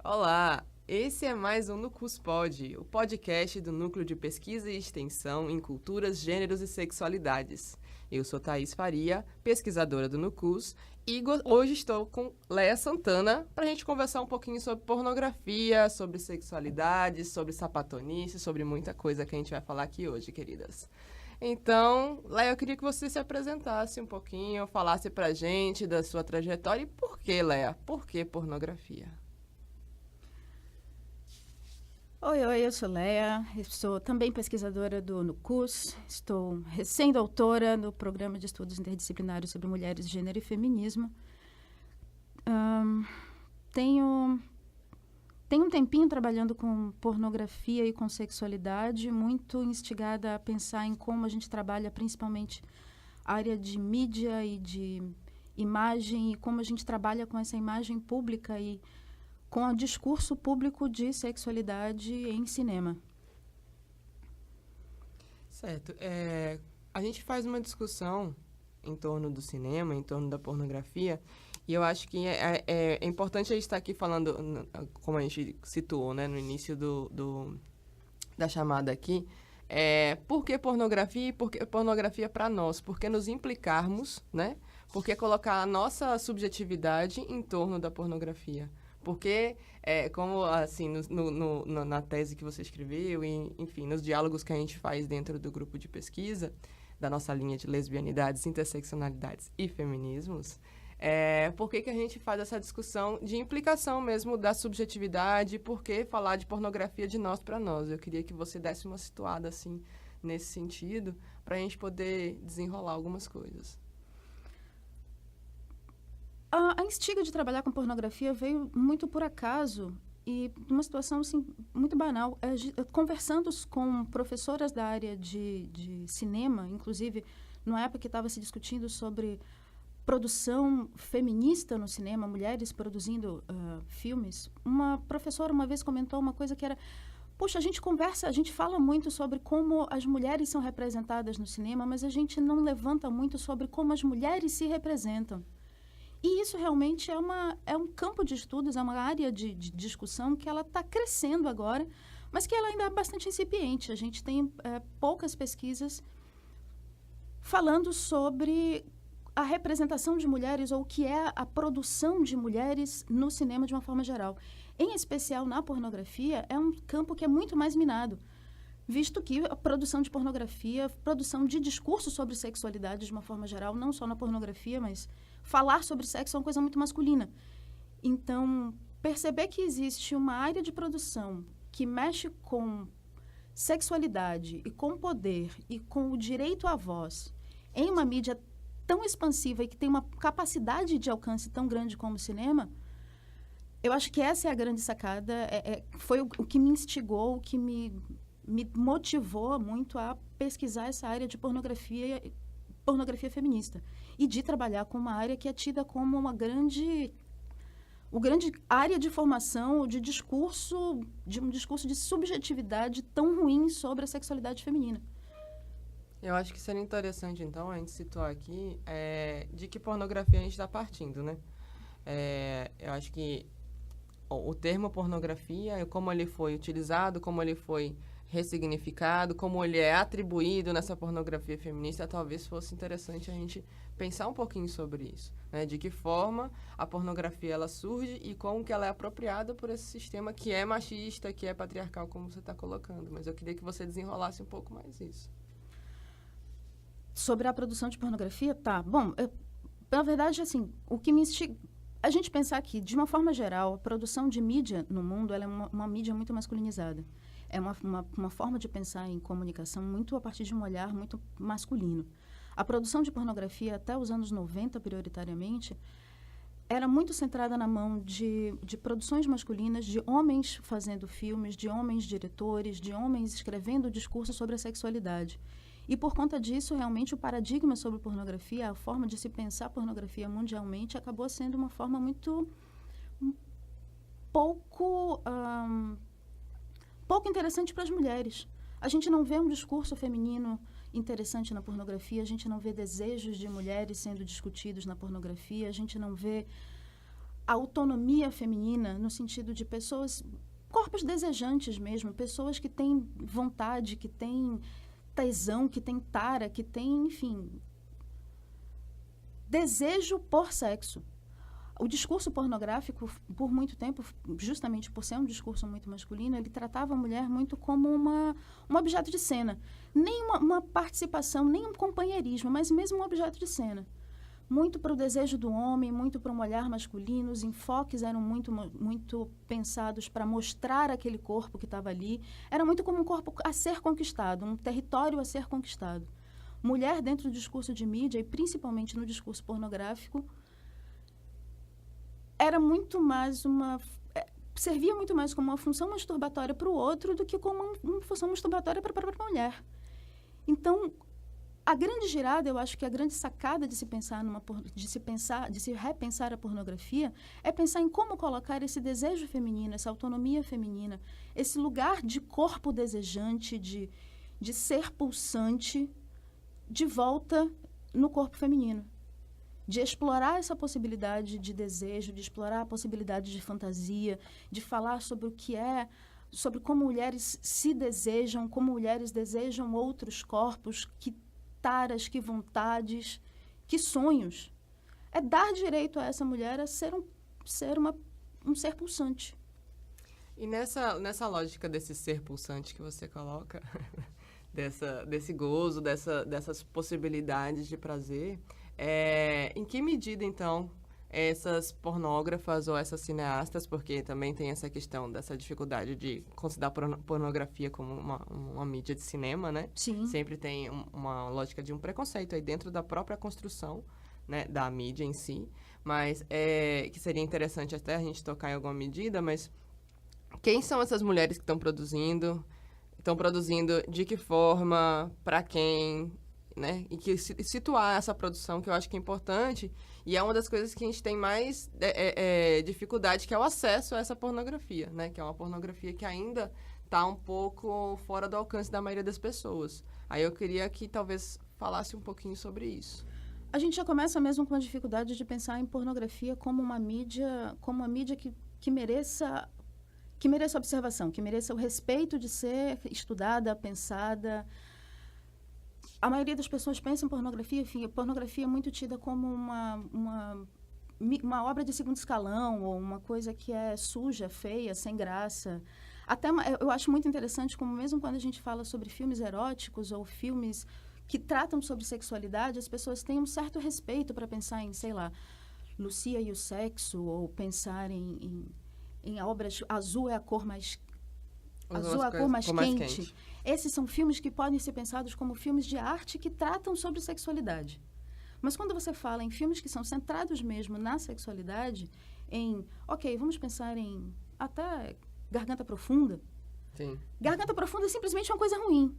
Olá, esse é mais um Nucus Pod, o podcast do Núcleo de Pesquisa e Extensão em Culturas, Gêneros e Sexualidades. Eu sou Thaís Faria, pesquisadora do Nucus, e hoje estou com Leia Santana para a gente conversar um pouquinho sobre pornografia, sobre sexualidade, sobre sapatonice, sobre muita coisa que a gente vai falar aqui hoje, queridas. Então, Leia, eu queria que você se apresentasse um pouquinho, falasse pra gente da sua trajetória e por que, Leia? Por que pornografia? Oi, eu sou Leia, eu sou também pesquisadora do NUCUS, estou recém-doutora no Programa de Estudos Interdisciplinares sobre Mulheres, Gênero e Feminismo. Tenho um tempinho trabalhando com pornografia e com sexualidade, muito instigada a pensar em como a gente trabalha principalmente a área de mídia e de imagem e como a gente trabalha com essa imagem pública e com o discurso público de sexualidade em cinema. Certo. A gente faz uma discussão em torno do cinema, em torno da pornografia, e eu acho que é importante a gente estar aqui falando, como a gente situou, né, no início da chamada aqui, por que pornografia e por que pornografia para nós? Por que nos implicarmos, né? Por que colocar a nossa subjetividade em torno da pornografia? Porque, como assim, na tese que você escreveu, e, enfim, nos diálogos que a gente faz dentro do grupo de pesquisa, da nossa linha de lesbianidades, interseccionalidades e feminismos, por que a gente faz essa discussão de implicação mesmo da subjetividade, por que falar de pornografia de nós para nós? Eu queria que você desse uma situada, assim, nesse sentido, para a gente poder desenrolar algumas coisas. A instiga de trabalhar com pornografia veio muito por acaso e numa situação assim, muito banal. Conversando com professoras da área de cinema, inclusive, numa época que estava se discutindo sobre produção feminista no cinema, mulheres produzindo filmes, uma professora uma vez comentou uma coisa que era: puxa, a gente fala muito sobre como as mulheres são representadas no cinema, mas a gente não levanta muito sobre como as mulheres se representam. E isso realmente é um campo de estudos, é uma área de discussão que ela está crescendo agora, mas que ela ainda é bastante incipiente. A gente tem poucas pesquisas falando sobre a representação de mulheres ou o que é a produção de mulheres no cinema de uma forma geral. Em especial na pornografia, é um campo que é muito mais minado, visto que a produção de pornografia, produção de discurso sobre sexualidade de uma forma geral, não só na pornografia, mas falar sobre sexo é uma coisa muito masculina. Então, perceber que existe uma área de produção que mexe com sexualidade e com poder e com o direito à voz em uma mídia tão expansiva e que tem uma capacidade de alcance tão grande como o cinema, eu acho que essa é a grande sacada. Foi o que me instigou, o que me motivou muito a pesquisar essa área de pornografia feminista e de trabalhar com uma área que é tida como uma grande área de formação de um discurso de subjetividade tão ruim sobre a sexualidade feminina. Eu acho que seria interessante, então, a gente situar aqui de que pornografia a gente está partindo, né? Eu acho que o termo pornografia, como ele foi utilizado, como ele foi ressignificado, como ele é atribuído nessa pornografia feminista, talvez fosse interessante a gente pensar um pouquinho sobre isso, né? De que forma a pornografia ela surge e como que ela é apropriada por esse sistema que é machista, que é patriarcal, como você está colocando. Mas eu queria que você desenrolasse um pouco mais isso. Sobre a produção de pornografia, tá. Bom, na verdade, assim, o que me instiga... A gente pensar que, de uma forma geral, a produção de mídia no mundo ela é uma mídia muito masculinizada. É uma forma de pensar em comunicação muito a partir de um olhar muito masculino. A produção de pornografia, até os anos 90, prioritariamente, era muito centrada na mão de produções masculinas, de homens fazendo filmes, de homens diretores, de homens escrevendo discursos sobre a sexualidade. E, por conta disso, realmente, o paradigma sobre pornografia, a forma de se pensar pornografia mundialmente, acabou sendo uma forma muito... pouco interessante para as mulheres. A gente não vê um discurso feminino interessante na pornografia, a gente não vê desejos de mulheres sendo discutidos na pornografia, a gente não vê a autonomia feminina no sentido de pessoas, corpos desejantes mesmo, pessoas que têm vontade, que têm tesão, que têm tara, que têm, enfim, desejo por sexo. O discurso pornográfico, por muito tempo, justamente por ser um discurso muito masculino, ele tratava a mulher muito como um objeto de cena. Nem uma participação, nem um companheirismo, mas mesmo um objeto de cena. Muito para o desejo do homem, muito para um olhar masculino. Os enfoques eram muito pensados para mostrar aquele corpo que estava ali. Era muito como um corpo a ser conquistado, um território a ser conquistado. Mulher dentro do discurso de mídia, e principalmente no discurso pornográfico, era muito mais servia muito mais como uma função masturbatória para o outro do que como uma função masturbatória para a própria mulher. Então, a grande girada, eu acho que a grande sacada de se repensar a pornografia é pensar em como colocar esse desejo feminino, essa autonomia feminina, esse lugar de corpo desejante, de ser pulsante, de volta no corpo feminino. De explorar essa possibilidade de desejo, de explorar a possibilidade de fantasia, de falar sobre o que é, sobre como mulheres se desejam, como mulheres desejam outros corpos, que taras, que vontades, que sonhos. É dar direito a essa mulher a ser um ser pulsante. E nessa lógica desse ser pulsante que você coloca, desse gozo, dessas possibilidades de prazer, em que medida, então, essas pornógrafas ou essas cineastas, porque também tem essa questão dessa dificuldade de considerar pornografia como uma mídia de cinema, né? Sim. Sempre tem uma lógica de um preconceito aí dentro da própria construção, né, da mídia em si, mas que seria interessante até a gente tocar em alguma medida, mas quem são essas mulheres que estão produzindo? Estão produzindo de que forma, para quem, né? E que situar essa produção, que eu acho que é importante, e é uma das coisas que a gente tem mais dificuldade, que é o acesso a essa pornografia, né? Que é uma pornografia que ainda está um pouco fora do alcance da maioria das pessoas. Aí eu queria que talvez falasse um pouquinho sobre isso. A gente já começa mesmo com a dificuldade de pensar em pornografia como uma mídia que mereça observação, que mereça o respeito de ser estudada, pensada. A maioria das pessoas pensa em pornografia, enfim, a pornografia é muito tida como uma obra de segundo escalão, ou uma coisa que é suja, feia, sem graça. Até eu acho muito interessante como mesmo quando a gente fala sobre filmes eróticos ou filmes que tratam sobre sexualidade, as pessoas têm um certo respeito para pensar em, sei lá, Lucia e o sexo, ou pensar em obras... Azul é a cor mais... Azul é a cor mais quente. Esses são filmes que podem ser pensados como filmes de arte que tratam sobre sexualidade. Mas quando você fala em filmes que são centrados mesmo na sexualidade, vamos pensar em até Garganta Profunda. Sim. Garganta Profunda é simplesmente uma coisa ruim.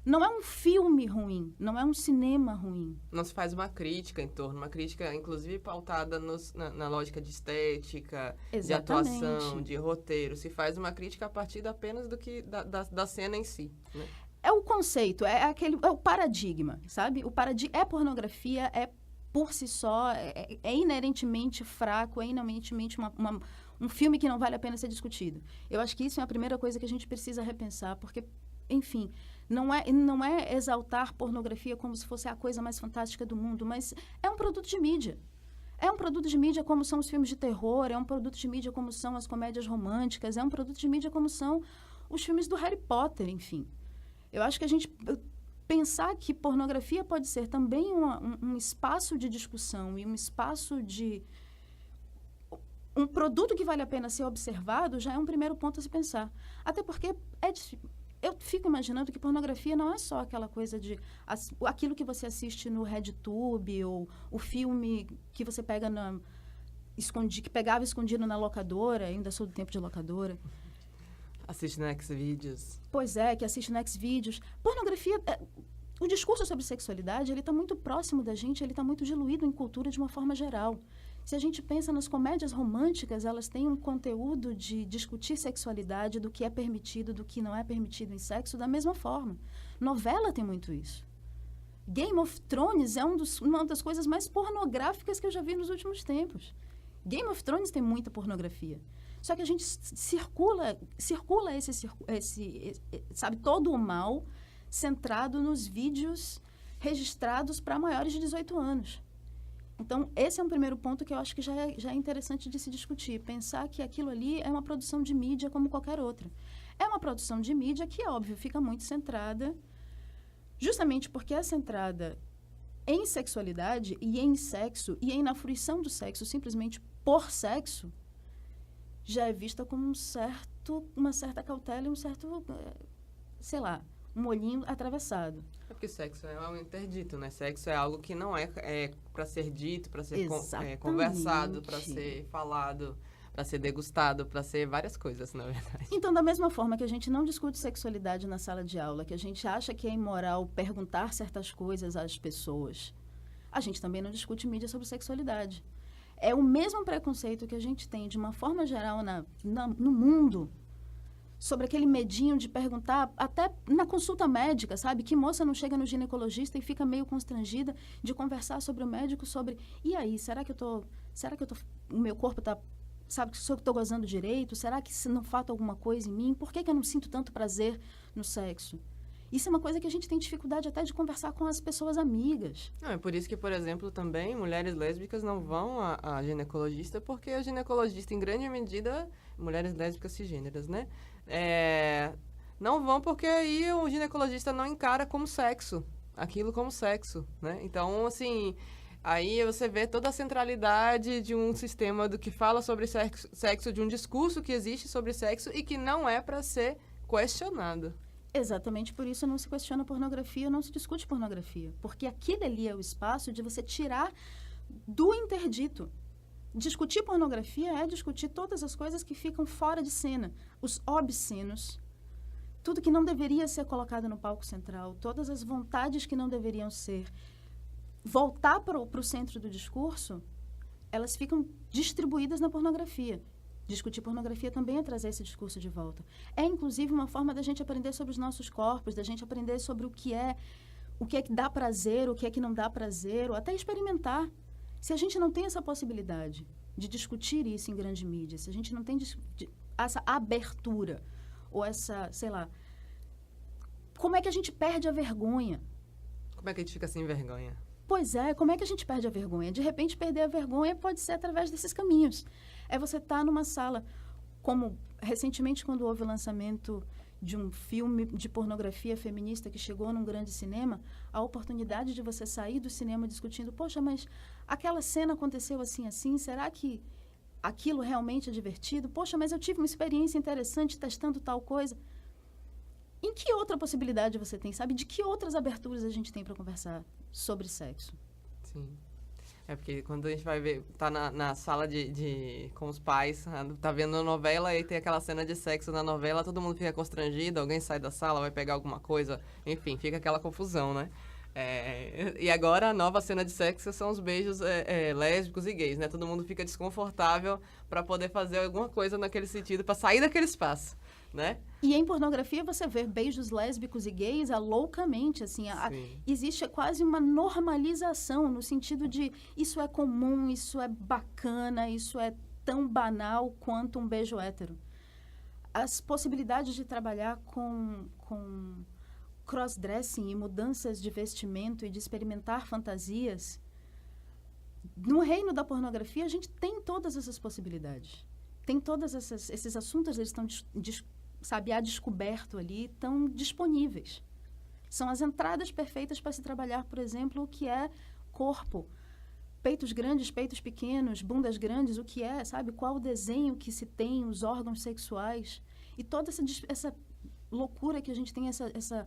Não é um filme ruim, não é um cinema ruim. Não se faz uma crítica em torno, uma crítica, inclusive, pautada na lógica de estética, Exatamente. De atuação, de roteiro. Se faz uma crítica a partir apenas da cena em si, né? É o conceito, é o paradigma, sabe? É pornografia, por si só, é inerentemente fraco, é inerentemente um filme que não vale a pena ser discutido. Eu acho que isso é a primeira coisa que a gente precisa repensar, porque, enfim... Não é exaltar pornografia como se fosse a coisa mais fantástica do mundo, mas é um produto de mídia. É um produto de mídia como são os filmes de terror, é um produto de mídia como são as comédias românticas, é um produto de mídia como são os filmes do Harry Potter, enfim. Eu acho que a gente pensar que pornografia pode ser também um espaço de discussão e um espaço de... um produto que vale a pena ser observado já é um primeiro ponto a se pensar. Até porque eu fico imaginando que pornografia não é só aquela coisa de... aquilo que você assiste no RedTube, ou o filme que você pega que pegava escondido na locadora, ainda sou do tempo de locadora. Assiste no Xvideos. Pois é, que assiste no Xvideos. Pornografia... o discurso sobre sexualidade, ele está muito próximo da gente, ele está muito diluído em cultura de uma forma geral. Se a gente pensa nas comédias românticas, elas têm um conteúdo de discutir sexualidade, do que é permitido, do que não é permitido em sexo, da mesma forma. Novela tem muito isso. Game of Thrones é uma das coisas mais pornográficas que eu já vi nos últimos tempos. Game of Thrones tem muita pornografia. Só que a gente circula sabe, todo o mal centrado nos vídeos registrados para maiores de 18 anos. Então, esse é um primeiro ponto que eu acho que já é interessante de se discutir. Pensar que aquilo ali é uma produção de mídia como qualquer outra. É uma produção de mídia que, óbvio, fica muito centrada, justamente porque é centrada em sexualidade e em sexo, e na fruição do sexo simplesmente por sexo, já é vista com uma certa cautela e um certo, sei lá, um olhinho atravessado. É porque sexo é algo interdito, né? Sexo é algo que não é para ser dito, para ser conversado, para ser falado, para ser degustado, para ser várias coisas, na verdade. Então, da mesma forma que a gente não discute sexualidade na sala de aula, que a gente acha que é imoral perguntar certas coisas às pessoas, a gente também não discute mídia sobre sexualidade. É o mesmo preconceito que a gente tem, de uma forma geral, no mundo, sobre aquele medinho de perguntar, até na consulta médica, sabe? Que moça não chega no ginecologista e fica meio constrangida de conversar sobre o médico, e aí, será que o meu corpo está, sabe, se eu estou gozando direito? Será que não falta alguma coisa em mim? Por que eu não sinto tanto prazer no sexo? Isso é uma coisa que a gente tem dificuldade até de conversar com as pessoas amigas. Não, é por isso que, por exemplo, também mulheres lésbicas não vão a ginecologista, porque a ginecologista, em grande medida, mulheres lésbicas cisgêneras, né? Não vão porque aí o ginecologista não encara como sexo, aquilo como sexo, né? Então, assim, aí você vê toda a centralidade de um sistema do que fala sobre sexo, de um discurso que existe sobre sexo e que não é para ser questionado. Exatamente por isso não se questiona pornografia, não se discute pornografia. Porque aquele ali é o espaço de você tirar do interdito. Discutir pornografia é discutir todas as coisas que ficam fora de cena. Os obscenos, tudo que não deveria ser colocado no palco central, todas as vontades que não deveriam ser. Voltar para o centro do discurso, elas ficam distribuídas na pornografia. Discutir pornografia também é trazer esse discurso de volta. É, inclusive, uma forma da gente aprender sobre os nossos corpos, da gente aprender sobre o que é que dá prazer, o que é que não dá prazer, ou até experimentar. Se a gente não tem essa possibilidade de discutir isso em grande mídia, se a gente não tem essa abertura, ou essa, sei lá, como é que a gente perde a vergonha? Como é que a gente fica sem vergonha? Pois é, como é que a gente perde a vergonha? De repente, perder a vergonha pode ser através desses caminhos. É você estar numa sala, como recentemente quando houve o lançamento de um filme de pornografia feminista que chegou num grande cinema, a oportunidade de você sair do cinema discutindo, poxa, mas aquela cena aconteceu assim, assim, será que aquilo realmente é divertido? Poxa, mas eu tive uma experiência interessante testando tal coisa. Em que outra possibilidade você tem, sabe? De que outras aberturas a gente tem para conversar sobre sexo? Sim. É porque quando a gente vai ver, tá na sala com os pais, tá vendo a novela e tem aquela cena de sexo na novela, todo mundo fica constrangido, alguém sai da sala, vai pegar alguma coisa, enfim, fica aquela confusão, né? E agora a nova cena de sexo são os beijos lésbicos e gays, né? Todo mundo fica desconfortável para poder fazer alguma coisa naquele sentido, para sair daquele espaço, né? E em pornografia você vê beijos lésbicos e gays loucamente, assim, existe quase uma normalização no sentido de isso é comum, isso é bacana, isso é tão banal quanto um beijo hétero. As possibilidades de trabalhar com crossdressing e mudanças de vestimento e de experimentar fantasias, no reino da pornografia a gente tem todas essas possibilidades. Tem todos esses assuntos, eles estão a descoberto ali, estão disponíveis. São as entradas perfeitas para se trabalhar, por exemplo, o que é corpo. Peitos grandes, peitos pequenos, bundas grandes, o que é, sabe? Qual o desenho que se tem, os órgãos sexuais. E toda essa loucura que a gente tem, essa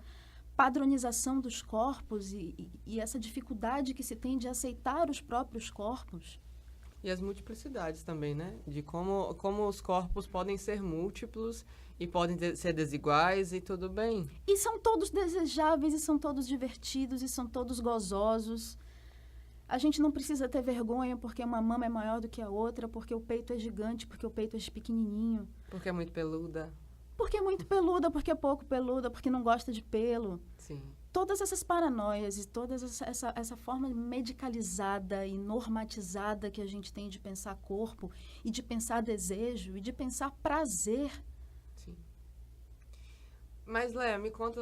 padronização dos corpos e essa dificuldade que se tem de aceitar os próprios corpos. E as multiplicidades também, né? De como os corpos podem ser múltiplos e podem ser desiguais e tudo bem. E são todos desejáveis, e são todos divertidos, e são todos gozosos. A gente não precisa ter vergonha porque uma mama é maior do que a outra, porque o peito é gigante, porque o peito é pequenininho. Porque é muito peluda. Porque é muito peluda, porque é pouco peluda, porque não gosta de pelo. Sim. todas essas paranoias e toda essa forma medicalizada e normatizada que a gente tem de pensar corpo e de pensar desejo e de pensar prazer. Sim. Mas, Léa, me conta,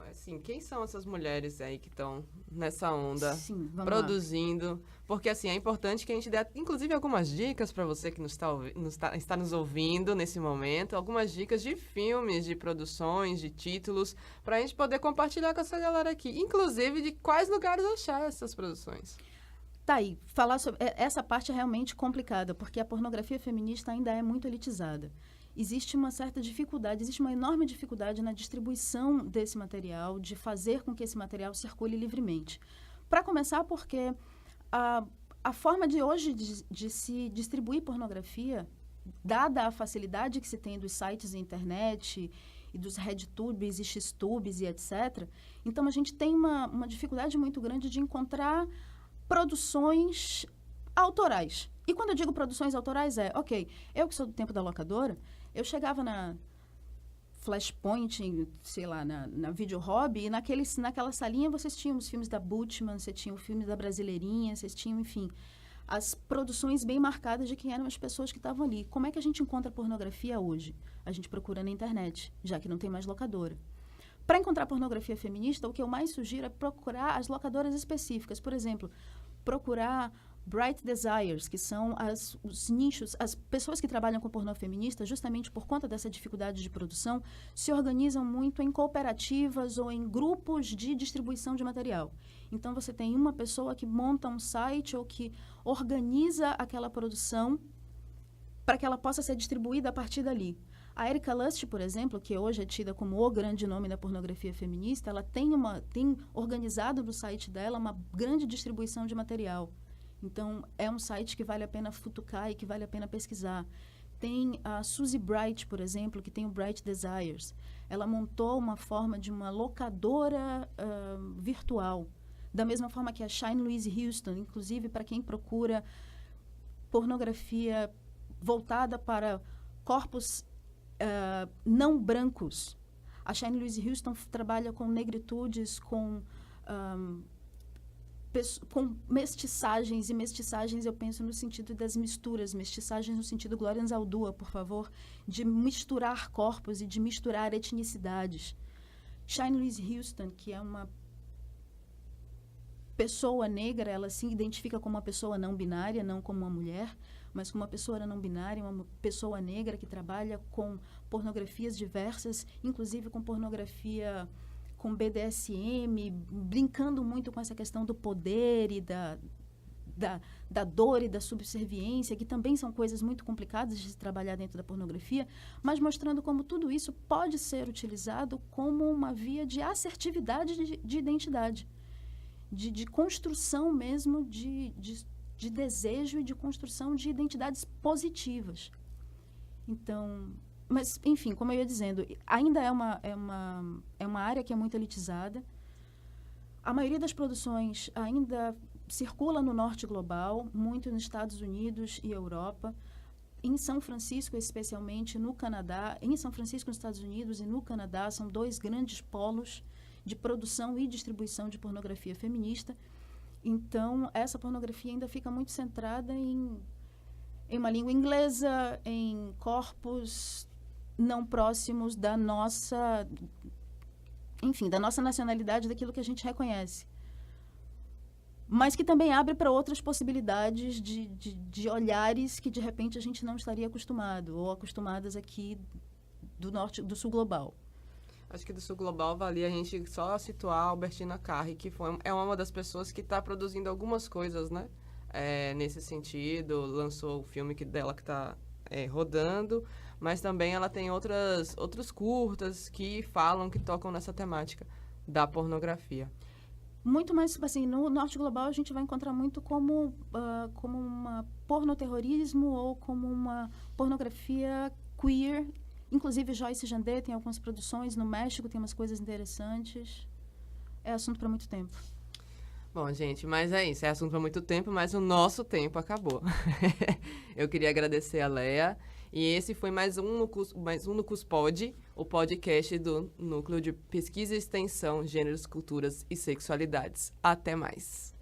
assim, quem são essas mulheres aí que estão nessa onda, Sim, vamos produzindo? Lá. Porque, assim, é importante que a gente dê, inclusive, algumas dicas para você que está nos ouvindo nesse momento, algumas dicas de filmes, de produções, de títulos, para a gente poder compartilhar com essa galera aqui, inclusive de quais lugares achar essas produções. Tá aí, falar sobre essa parte é realmente complicada, porque a pornografia feminista ainda é muito elitizada. Existe uma certa dificuldade, existe uma enorme dificuldade na distribuição desse material, de fazer com que esse material circule livremente. Para começar, porque a forma de hoje de se distribuir pornografia, dada a facilidade que se tem dos sites da internet e dos RedTubes e XTubes e etc., então a gente tem uma dificuldade muito grande de encontrar produções autorais. E quando eu digo produções autorais eu que sou do tempo da locadora, eu chegava na Flashpoint, sei lá, na Video Hobby, e naquela salinha vocês tinham os filmes da Butchman, vocês tinham os filmes da Brasileirinha, vocês tinham, enfim, as produções bem marcadas de quem eram as pessoas que estavam ali. Como é que a gente encontra pornografia hoje? A gente procura na internet, já que não tem mais locadora. Para encontrar pornografia feminista, o que eu mais sugiro é procurar as locadoras específicas. Por exemplo, procurar Bright Desires, que são os nichos, as pessoas que trabalham com pornô feminista, justamente por conta dessa dificuldade de produção, se organizam muito em cooperativas ou em grupos de distribuição de material. Então, você tem uma pessoa que monta um site ou que organiza aquela produção para que ela possa ser distribuída a partir dali. A Erika Lust, por exemplo, que hoje é tida como o grande nome da pornografia feminista, ela tem organizado no site dela uma grande distribuição de material. Então, é um site que vale a pena futucar e que vale a pena pesquisar. Tem a Suzy Bright, por exemplo, que tem o Bright Desires. Ela montou uma forma de uma locadora virtual. Da mesma forma que a Shine Louise Houston, inclusive para quem procura pornografia voltada para corpos não brancos. A Shine Louise Houston trabalha com negritudes, com mestiçagens, e mestiçagens eu penso no sentido das misturas, mestiçagens no sentido Glória Anzaldúa, por favor, de misturar corpos e de misturar etnicidades. Shine Louise Houston, que é uma pessoa negra, ela se identifica como uma pessoa não binária, não como uma mulher, mas como uma pessoa não binária, uma pessoa negra que trabalha com pornografias diversas, inclusive com pornografia com BDSM, brincando muito com essa questão do poder e da dor e da subserviência, que também são coisas muito complicadas de se trabalhar dentro da pornografia, mas mostrando como tudo isso pode ser utilizado como uma via de assertividade de identidade, de construção mesmo de desejo e de construção de identidades positivas. Então, mas, enfim, como eu ia dizendo, ainda é uma área que é muito elitizada. A maioria das produções ainda circula no norte global, muito nos Estados Unidos e Europa. Em São Francisco, especialmente, no Canadá. Em São Francisco, nos Estados Unidos e no Canadá, são dois grandes polos de produção e distribuição de pornografia feminista. Então, essa pornografia ainda fica muito centrada em uma língua inglesa, em corpos não próximos da nossa, enfim, da nossa nacionalidade, daquilo que a gente reconhece. Mas que também abre para outras possibilidades de olhares que, de repente, a gente não estaria acostumado, ou acostumadas aqui do sul global. Acho que do sul global valia a gente só situar a Albertina Carri, que é uma das pessoas que está produzindo algumas coisas, né? Nesse sentido, lançou o filme dela que está rodando, mas também ela tem outros curtas que tocam nessa temática da pornografia. Muito mais, assim, no norte global a gente vai encontrar muito como uma pornoterrorismo ou como uma pornografia queer. Inclusive, Joyce Jandet tem algumas produções. No México tem umas coisas interessantes. É assunto para muito tempo. Bom, gente, mas é isso. É assunto para muito tempo, mas o nosso tempo acabou. Eu queria agradecer a Léa E esse foi mais um no CusPod, o podcast do Núcleo de Pesquisa e Extensão, Gêneros, Culturas e Sexualidades. Até mais!